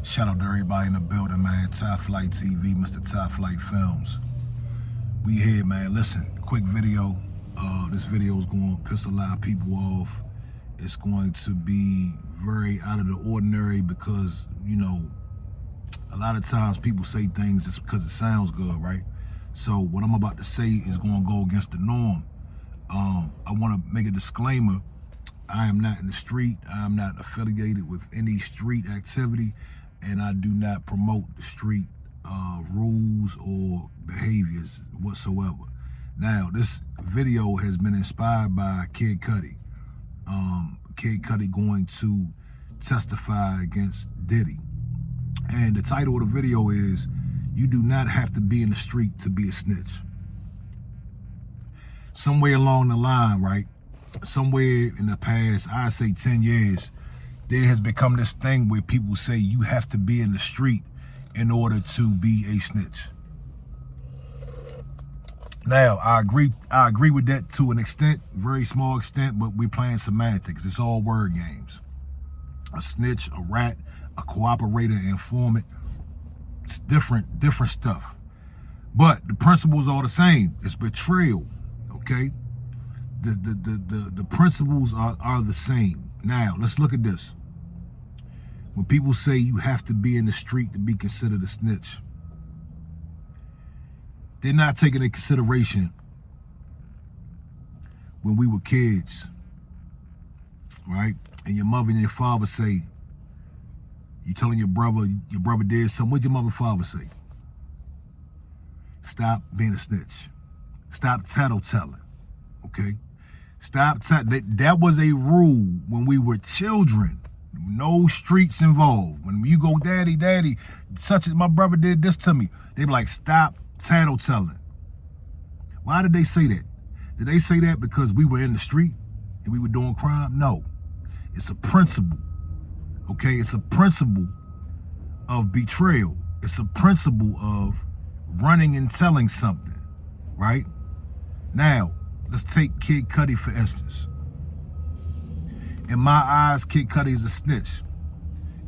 Shout out to everybody in the building, man. Top Flight TV, Mr. Top Flight Films. We here, man. Listen, quick video. This video is going to piss a lot of people off. It's going to be very out of the ordinary because, you know, a lot of times people say things just because it sounds good, right? So what I'm about to say is going to go against the norm. I want to make a disclaimer. I am not in the street. I am not affiliated with any street activity, and I do not promote the street rules or behaviors whatsoever. Now, this video has been inspired by Kid Cudi. Kid Cudi going to testify against Diddy. And the title of the video is, "You do not have to be in the street to be a snitch." Somewhere along the line, right? Somewhere in the past, I say 10 years, there has become this thing where people say you have to be in the street in order to be a snitch. Now, I agree with that to an extent, very small extent, but we're playing semantics. It's all word games. A snitch, a rat, a cooperator, informant, it's different stuff. But the principles are the same. It's betrayal, okay? The principles are the same. Now, let's look at this. When people say you have to be in the street to be considered a snitch, they're not taking into consideration when we were kids, right? And your mother and your father say, you telling your brother did something, what'd your mother and father say? Stop being a snitch. Stop tattletelling, okay? That was a rule when we were children. No streets involved. When you go, daddy, such as my brother did this to me, they be like, stop tattletelling. Why did they say that? Did they say that because we were in the street and we were doing crime? No. It's a principle, okay? It's a principle of betrayal. It's a principle of running and telling something, right? Now, let's take Kid Cudi, for instance. In my eyes, Kid Cudi is a snitch.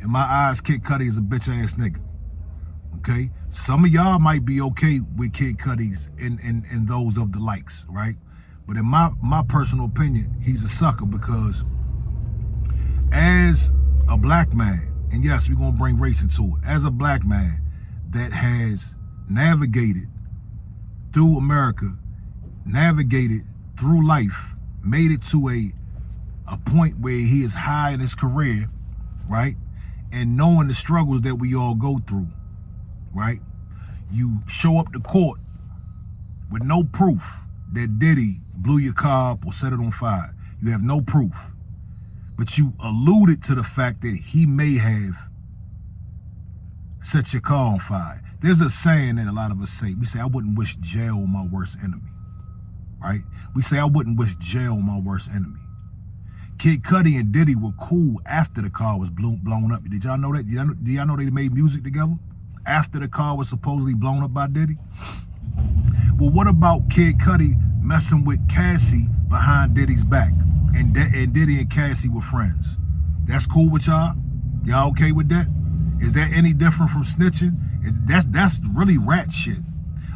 In my eyes, Kid Cudi is a bitch-ass nigga. Okay? Some of y'all might be okay with Kid Cudi's and those of the likes, right? But in my personal opinion, he's a sucker because as a black man, and yes, we're going to bring race into it, as a black man that has navigated through America, navigated through life, made it to a point where he is high in his career, right? And knowing the struggles that we all go through, right? You show up to court with no proof that Diddy blew your car up or set it on fire. You have no proof. But you alluded to the fact that he may have set your car on fire. There's a saying that a lot of us say. We say, I wouldn't wish jail on my worst enemy, right? We say, I wouldn't wish jail on my worst enemy. Kid Cudi and Diddy were cool after the car was blown up. Did y'all know that? Did y'all know they made music together after the car was supposedly blown up by Diddy? Well, what about Kid Cudi messing with Cassie behind Diddy's back? And Diddy and Cassie were friends. That's cool with y'all? Y'all okay with that? Is that any different from snitching? That's really rat shit.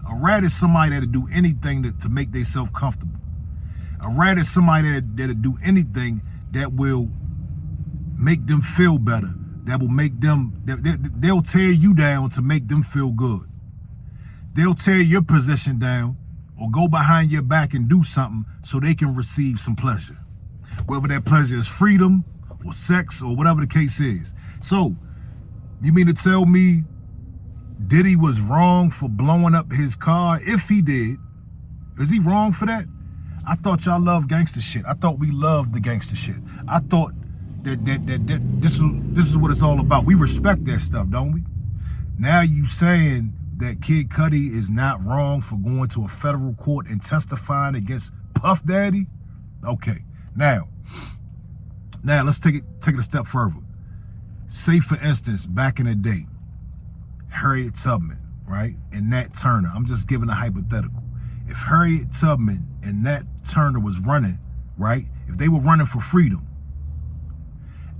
A rat is somebody that'll do anything to make themselves comfortable. A rat is somebody that'll do anything that will make them feel better, that will make them, they'll tear you down to make them feel good. They'll tear your position down or go behind your back and do something so they can receive some pleasure. Whether that pleasure is freedom or sex or whatever the case is. So, you mean to tell me Diddy was wrong for blowing up his car? If he did, is he wrong for that? I thought y'all loved gangster shit. I thought we loved the gangster shit. I thought that this is what it's all about. We respect that stuff, don't we? Now you saying that Kid Cudi is not wrong for going to a federal court and testifying against Puff Daddy? Okay. Now let's take it a step further. Say, for instance, back in the day, Harriet Tubman, right, and Nat Turner. I'm just giving a hypothetical. If Harriet Tubman and Nat Turner was running, right, if they were running for freedom,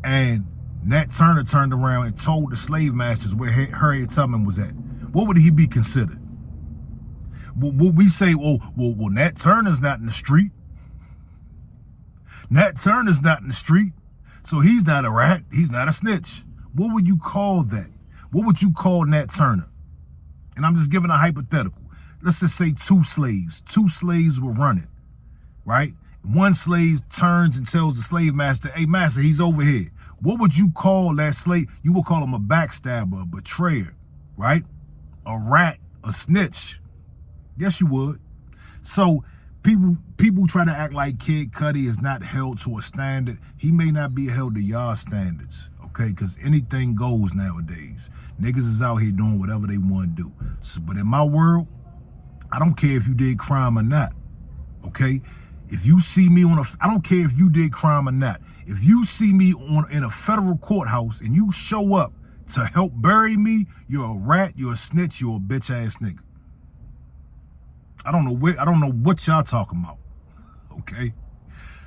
and Nat Turner turned around and told the slave masters where Harriet Tubman was at, what would he be considered? Would we say, well, Nat Turner's not in the street. Nat Turner's not in the street, so he's not a rat, he's not a snitch. What would you call that? What would you call Nat Turner? And I'm just giving a hypothetical. Let's just say two slaves were running, right? One slave turns and tells the slave master, hey, master, he's over here. What would you call that slave? You would call him a backstabber, a betrayer, right? A rat, a snitch. Yes, you would. So people try to act like Kid Cudi is not held to a standard. He may not be held to y'all standards, okay? Because anything goes nowadays. Niggas is out here doing whatever they want to do. So, but in my world, I don't care if you did crime or not, okay? If you see me I don't care if you did crime or not. If you see me in a federal courthouse and you show up to help bury me, you're a rat, you're a snitch, you're a bitch ass nigga. I don't know what y'all talking about, okay?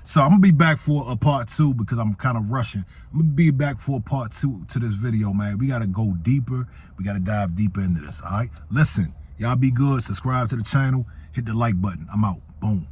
So I'm gonna be back for a part 2 because I'm kind of rushing. I'm gonna be back for a part 2 to this video, man. We gotta go deeper. We gotta dive deeper into this, all right? Listen, y'all be good. Subscribe to the channel. Hit the like button. I'm out. Boom.